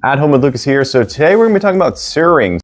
At Home with Lucas here. So today we're going to be talking about Siuring.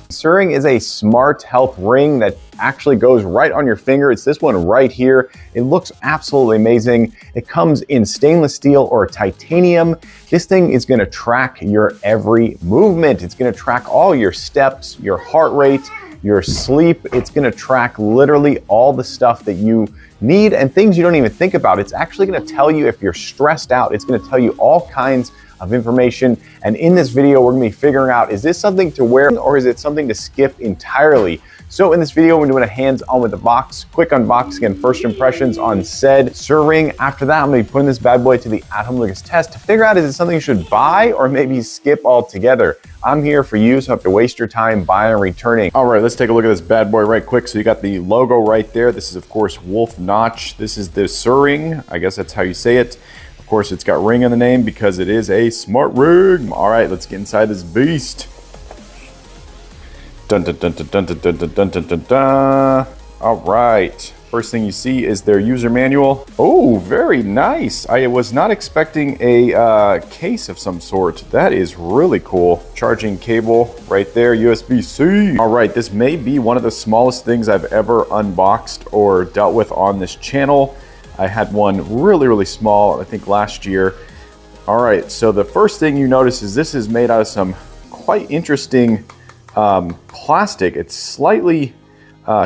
Siuring is a smart health ring that actually goes right on your finger. It's this one right here. It looks absolutely amazing. It comes in stainless steel or titanium. This thing is going to track your every movement. It's going to track all your steps, your heart rate, your sleep. It's going to track literally all the stuff that you need and things you don't even think about. It's actually going to tell you if you're stressed out. It's going to tell you all kinds of information. And in this video, we're going to be figuring out, is this something to wear or is it something to skip entirely? So in this video, we're doing a hands-on with the box, quick unboxing and first impressions on said Siuring. After that, I'm going to be putting this bad boy to the At Home Lucas test to figure out, is it something you should buy or maybe skip altogether? I'm here for you, so I don't have to waste your time buying and returning. All right, let's take a look at this bad boy right quick. So you got the logo right there. This is, of course, Wolf Notch. This is the Siuring. I guess that's how you say it. Of course, it's got ring in the name because it is a smart ring. All right, let's get inside this beast. Dun, dun, dun, dun, dun, dun, dun, dun, dun, dun, dun. All right. First thing you see is their user manual. Oh, very nice. I was not expecting a case of some sort. That is really cool. Charging cable right there, USB-C. All right, this may be one of the smallest things I've ever unboxed or dealt with on this channel. I had one really, really small, I think last year. All right, so the first thing you notice is this is made out of some quite interesting plastic. It's slightly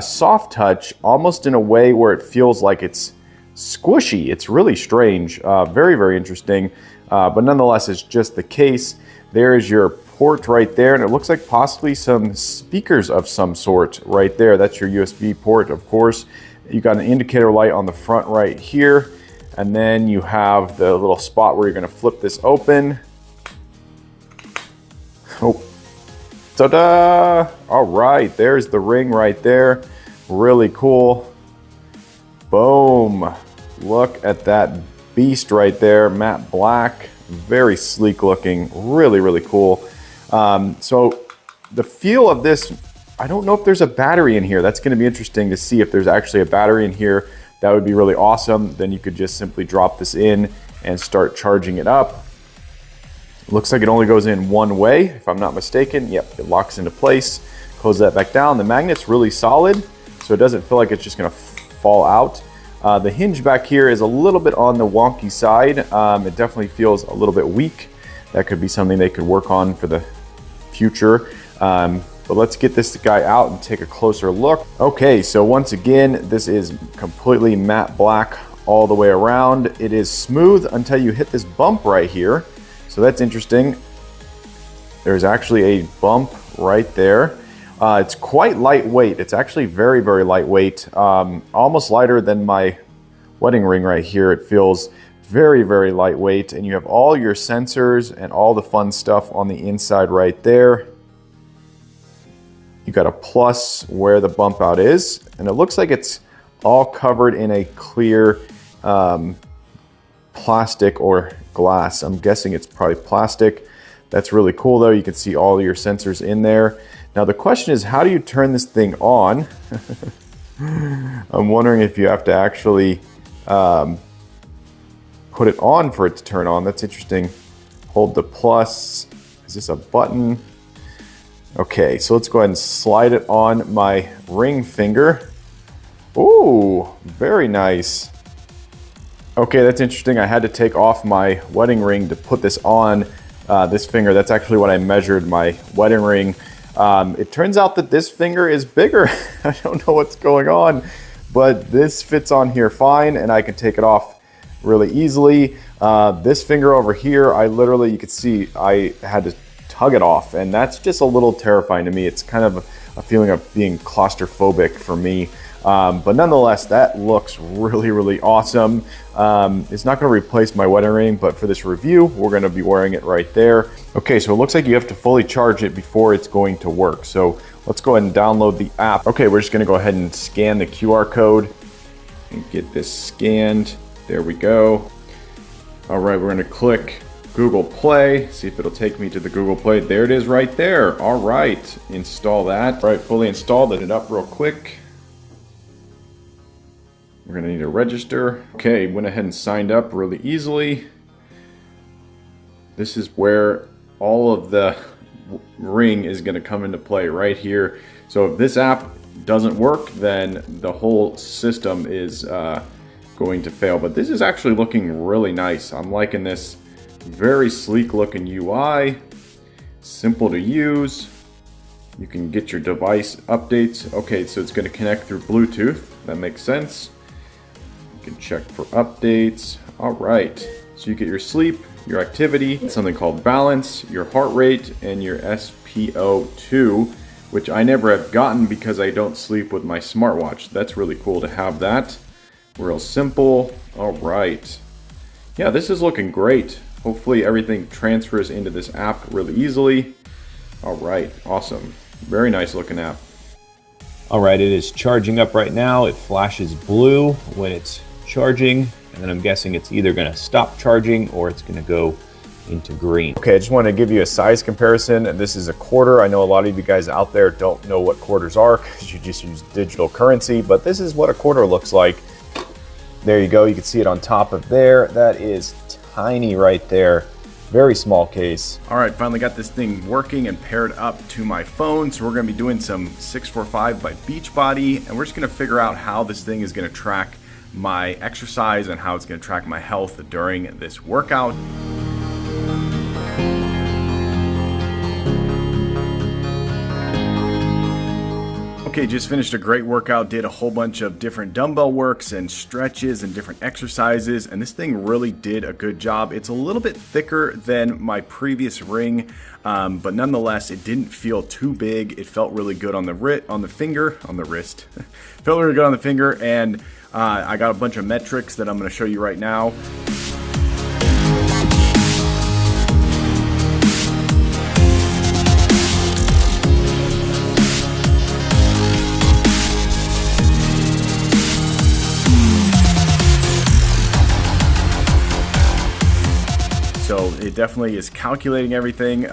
soft touch, almost in a way where it feels like it's squishy. It's really strange, very, very interesting, but nonetheless, it's just the case. There is your port right there, and it looks like possibly some speakers of some sort right there. That's your USB port, of course. You got an indicator light on the front right here, and then you have the little spot where you're going to flip this open. Oh. Ta-da! All right, there's the ring right there. Really cool. Boom. Look at that beast right there, matte black. Very sleek looking, really, really cool. So the feel of this, I don't know if there's a battery in here. That's gonna be interesting to see if there's actually a battery in here. That would be really awesome. Then you could just simply drop this in and start charging it up. Looks like it only goes in one way, if I'm not mistaken. Yep, it locks into place. Close that back down. The magnet's really solid, so it doesn't feel like it's just gonna fall out. The hinge back here is a little bit on the wonky side. It definitely feels a little bit weak. That could be something they could work on for the future. But let's get this guy out and take a closer look. Okay, so once again, this is completely matte black all the way around. It is smooth until you hit this bump right here. So that's interesting. There's actually a bump right there. It's quite lightweight. It's actually very, very lightweight. Almost lighter than my wedding ring right here. It feels very, very lightweight. And you have all your sensors and all the fun stuff on the inside right there. You got a plus where the bump out is. And it looks like it's all covered in a clear plastic or glass. I'm guessing it's probably plastic. That's really cool though. You can see all your sensors in there. Now the question is, how do you turn this thing on? I'm wondering if you have to actually put it on for it to turn on. That's interesting. Hold the plus. Is this a button? Okay, so let's go ahead and slide it on my ring finger. Ooh, very nice. Okay, that's interesting. I had to take off my wedding ring to put this on this finger. That's actually what I measured my wedding ring. It turns out that this finger is bigger. I don't know what's going on, but this fits on here fine and I can take it off really easily. This finger over here, you could see I had to tug it off, and that's just a little terrifying to me. It's kind of a feeling of being claustrophobic for me. But nonetheless, that looks really, really awesome. It's not going to replace my wedding ring, but for this review, we're going to be wearing it right there. Okay, so it looks like you have to fully charge it before it's going to work. So let's go ahead and download the app. Okay, we're just going to go ahead and scan the QR code and get this scanned. There we go. All right, we're going to click Google Play, see if it'll take me to the Google Play. There it is right there. All right, install that. All right, fully installed it up real quick. We're gonna need to register. Okay, went ahead and signed up really easily. This is where all of the Ring is going to come into play right here. So if this app doesn't work, then the whole system is going to fail. But this is actually looking really nice. I'm liking this. Very sleek looking UI, simple to use. You can get your device updates. Okay, so it's going to connect through Bluetooth. That makes sense. You can check for updates. All right, so you get your sleep, your activity, something called balance, your heart rate, and your SpO2, which I never have gotten because I don't sleep with my smartwatch. That's really cool to have that. Real simple. All right. Yeah, this is looking great. Hopefully everything transfers into this app really easily. All right, awesome. Very nice looking app. All right, it is charging up right now. It flashes blue when it's charging, and then I'm guessing it's either gonna stop charging or it's gonna go into green. Okay, I just want to give you a size comparison. This is a quarter. I know a lot of you guys out there don't know what quarters are because you just use digital currency, but this is what a quarter looks like. There you go, you can see it on top of there. That is tiny right there. Very small case. All right, finally got this thing working and paired up to my phone. So we're gonna be doing some 645 by Beachbody, and we're just gonna figure out how this thing is gonna track my exercise and how it's gonna track my health during this workout. Okay, just finished a great workout, did a whole bunch of different dumbbell works and stretches and different exercises, and this thing really did a good job. It's a little bit thicker than my previous Ring, but nonetheless, it didn't feel too big. It felt really good on the wrist. Felt really good on the finger, and I got a bunch of metrics that I'm gonna show you right now. So it definitely is calculating everything.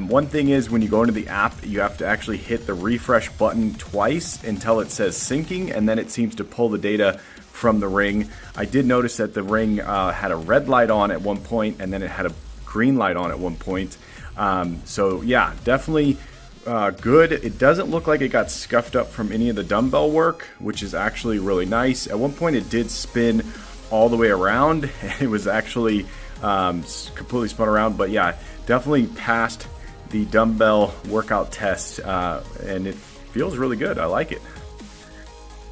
One thing is when you go into the app, you have to actually hit the refresh button twice until it says syncing, and then it seems to pull the data from the Ring. I did notice that the Ring had a red light on at one point, and then it had a green light on at one point. So yeah, definitely good. It doesn't look like it got scuffed up from any of the dumbbell work, which is actually really nice. At one point it did spin all the way around, and it was actually completely spun around, but yeah, definitely passed the dumbbell workout test, and it feels really good. I like it.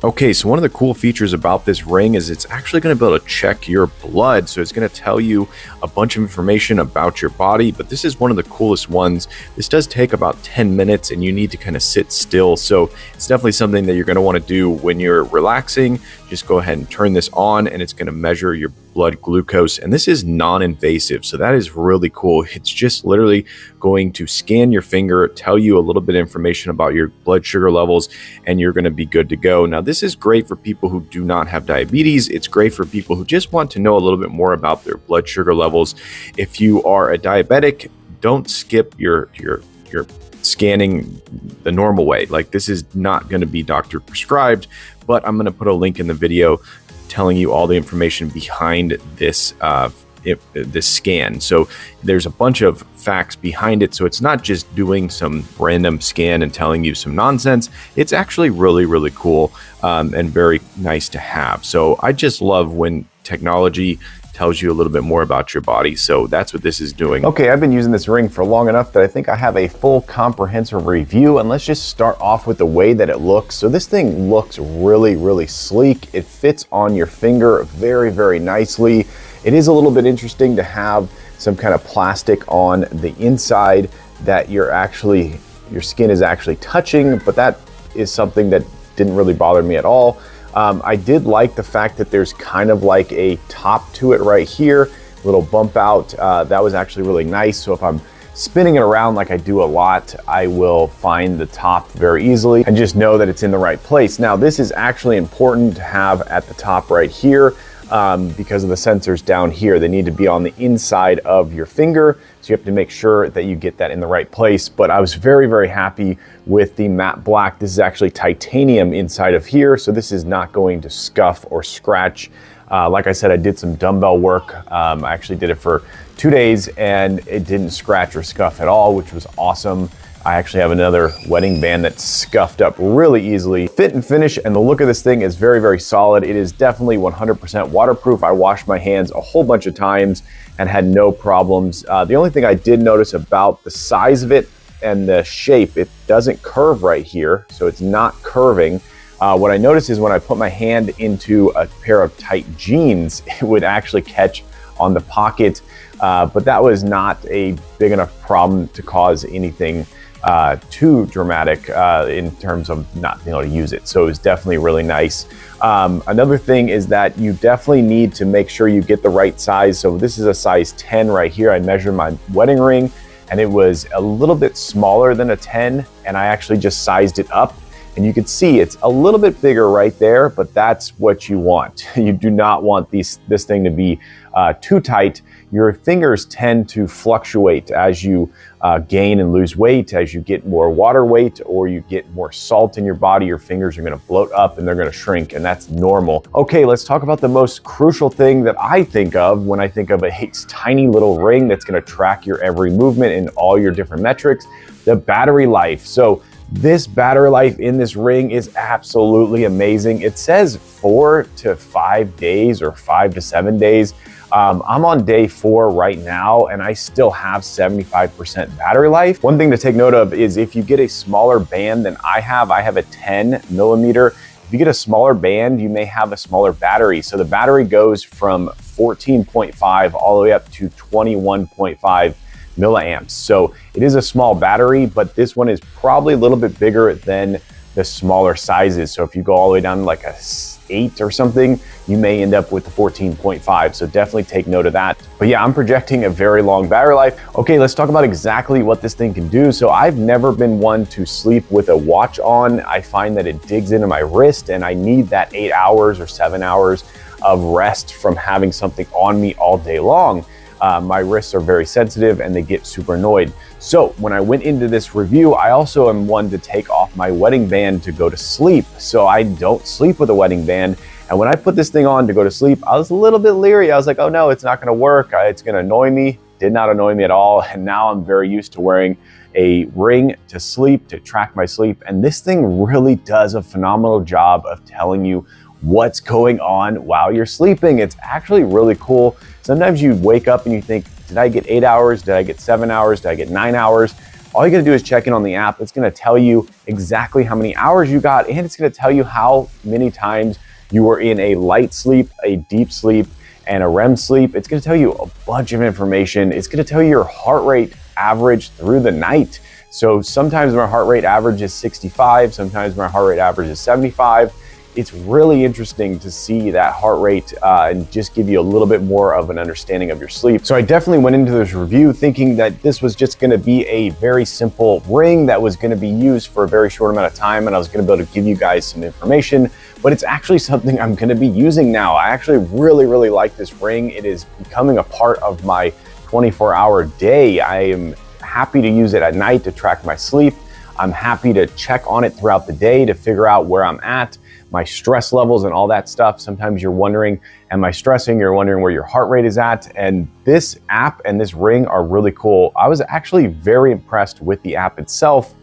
Okay, so one of the cool features about this Ring is it's actually going to be able to check your blood. So it's going to tell you a bunch of information about your body, but this is one of the coolest ones. This does take about 10 minutes and you need to kind of sit still. So it's definitely something that you're going to want to do when you're relaxing. Just go ahead and turn this on and it's going to measure your blood glucose. And this is non-invasive. So that is really cool. It's just literally going to scan your finger, tell you a little bit of information about your blood sugar levels, and you're going to be good to go. Now, this is great for people who do not have diabetes. It's great for people who just want to know a little bit more about their blood sugar levels. If you are a diabetic, don't skip your scanning the normal way. Like, this is not going to be doctor prescribed, but I'm going to put a link in the video telling you all the information behind this this scan. So there's a bunch of facts behind it. So it's not just doing some random scan and telling you some nonsense. It's actually really, really cool and very nice to have. So I just love when technology tells you a little bit more about your body. So that's what this is doing. Okay, I've been using this Ring for long enough that I think I have a full comprehensive review, and let's just start off with the way that it looks. So this thing looks really, really sleek. It fits on your finger very, very nicely. It is a little bit interesting to have some kind of plastic on the inside that your skin is actually touching, but that is something that didn't really bother me at all. I did like the fact that there's kind of like a top to it right here, little bump out. That was actually really nice. So if I'm spinning it around like I do a lot, I will find the top very easily and just know that it's in the right place. Now, this is actually important to have at the top right here because of the sensors down here. They need to be on the inside of your finger. So you have to make sure that you get that in the right place. But I was very, very happy with the matte black. This is actually titanium inside of here. So this is not going to scuff or scratch Like I said, I did some dumbbell work. I actually did it for 2 days and it didn't scratch or scuff at all, which was awesome. I actually have another wedding band that's scuffed up really easily. Fit and finish, and the look of this thing is very, very solid. It is definitely 100% waterproof. I washed my hands a whole bunch of times and had no problems. The only thing I did notice about the size of it and the shape, it doesn't curve right here, so it's not curving. What I noticed is when I put my hand into a pair of tight jeans, it would actually catch on the pocket, but that was not a big enough problem to cause anything too dramatic in terms of not being able to use it. So it was definitely really nice. Another thing is that you definitely need to make sure you get the right size. So this is a size 10 right here. I measured my wedding ring and it was a little bit smaller than a 10, and I actually just sized it up. And you can see it's a little bit bigger right there, but that's what you want. You do not want this thing to be too tight. Your fingers tend to fluctuate as you gain and lose weight, as you get more water weight or you get more salt in your body. Your fingers are gonna bloat up and they're gonna shrink, and that's normal. Okay, let's talk about the most crucial thing that I think of when I think of a tiny little ring that's gonna track your every movement and all your different metrics, the battery life. So this battery life in this ring is absolutely amazing. It says 4 to 5 days or 5 to 7 days. I'm on day 4 right now and I still have 75% battery life. One thing to take note of is if you get a smaller band than I have a 10 millimeter. If you get a smaller band, you may have a smaller battery. So the battery goes from 14.5 all the way up to 21.5 milliamps. So it is a small battery, but this one is probably a little bit bigger than the smaller sizes. So if you go all the way down to like a 8 or something, you may end up with the 14.5. So definitely take note of that. But yeah, I'm projecting a very long battery life. Okay, let's talk about exactly what this thing can do. So I've never been one to sleep with a watch on. I find that it digs into my wrist and I need that 8 hours or 7 hours of rest from having something on me all day long. My wrists are very sensitive and they get super annoyed. So when I went into this review, I also am one to take off my wedding band to go to sleep. So I don't sleep with a wedding band. And when I put this thing on to go to sleep, I was a little bit leery. I was like, oh no, it's not gonna work. It's gonna annoy me. Did not annoy me at all. And now I'm very used to wearing a ring to sleep, to track my sleep. And this thing really does a phenomenal job of telling you what's going on while you're sleeping. It's actually really cool. Sometimes you wake up and you think, did I get 8 hours? Did I get 7 hours? Did I get 9 hours? All you gotta do is check in on the app. It's gonna tell you exactly how many hours you got, and it's gonna tell you how many times you were in a light sleep, a deep sleep, and a REM sleep. It's gonna tell you a bunch of information. It's gonna tell you your heart rate average through the night. So sometimes my heart rate average is 65, sometimes my heart rate average is 75. It's really interesting to see that heart rate and just give you a little bit more of an understanding of your sleep. So I definitely went into this review thinking that this was just gonna be a very simple ring that was gonna be used for a very short amount of time and I was gonna be able to give you guys some information, but it's actually something I'm gonna be using now. I actually really, really like this ring. It is becoming a part of my 24-hour day. I am happy to use it at night to track my sleep. I'm happy to check on it throughout the day to figure out where I'm at, my stress levels and all that stuff. Sometimes you're wondering, am I stressing? You're wondering where your heart rate is at. And this app and this ring are really cool. I was actually very impressed with the app itself.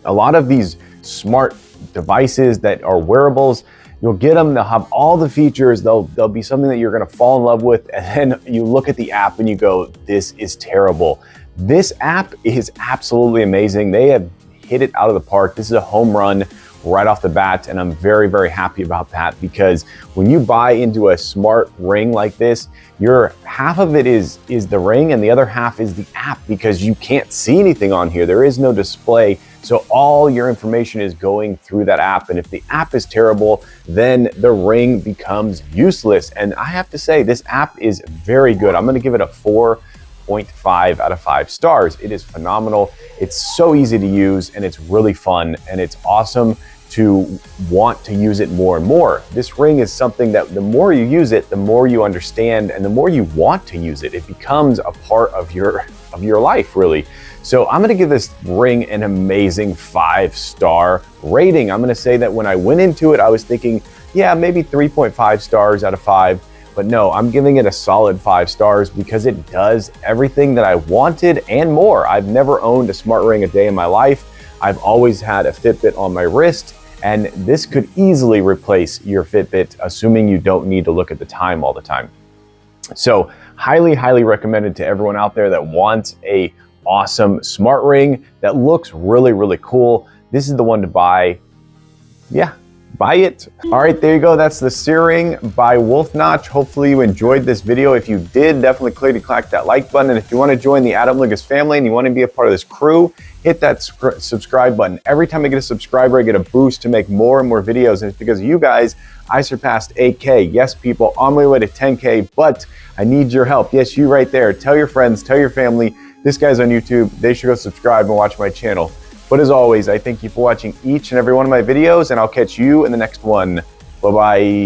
A lot of these smart devices that are wearables, you'll get them, they'll have all the features, they'll be something that you're gonna fall in love with, and then you look at the app and you go, this is terrible. This app is absolutely amazing. They have hit it out of the park. This is a home run right off the bat, and I'm very, very happy about that, because when you buy into a smart ring like this, your half of it is the ring and the other half is the app, because you can't see anything on here. There is no display. So all your information is going through that app. And if the app is terrible, then the ring becomes useless. And I have to say, this app is very good. I'm gonna give it a 4.5 out of 5 stars. It is phenomenal. It's so easy to use and it's really fun and it's awesome to want to use it more and more. This ring is something that the more you use it, the more you understand and the more you want to use it. It becomes a part of your life, really. So I'm gonna give this ring an amazing 5-star rating. I'm gonna say that when I went into it, I was thinking, yeah, maybe 3.5 stars out of 5. But no, I'm giving it a solid 5 stars because it does everything that I wanted and more. I've never owned a smart ring a day in my life. I've always had a Fitbit on my wrist, and this could easily replace your Fitbit, assuming you don't need to look at the time all the time. So highly, highly recommended to everyone out there that wants a awesome smart ring that looks really, really cool. This is the one to buy. Yeah, buy it. All right, there you go. That's the Siuring by Wolf Notch. Hopefully you enjoyed this video. If you did, definitely click that like button. And if you want to join the Adam Lucas family and you want to be a part of this crew, hit that subscribe button. Every time I get a subscriber, I get a boost to make more and more videos. And it's because of you guys, I surpassed 8K. Yes, people, on my way to 10K, but I need your help. Yes, you right there. Tell your friends, tell your family, this guy's on YouTube. They should go subscribe and watch my channel. But as always, I thank you for watching each and every one of my videos, and I'll catch you in the next one. Bye-bye.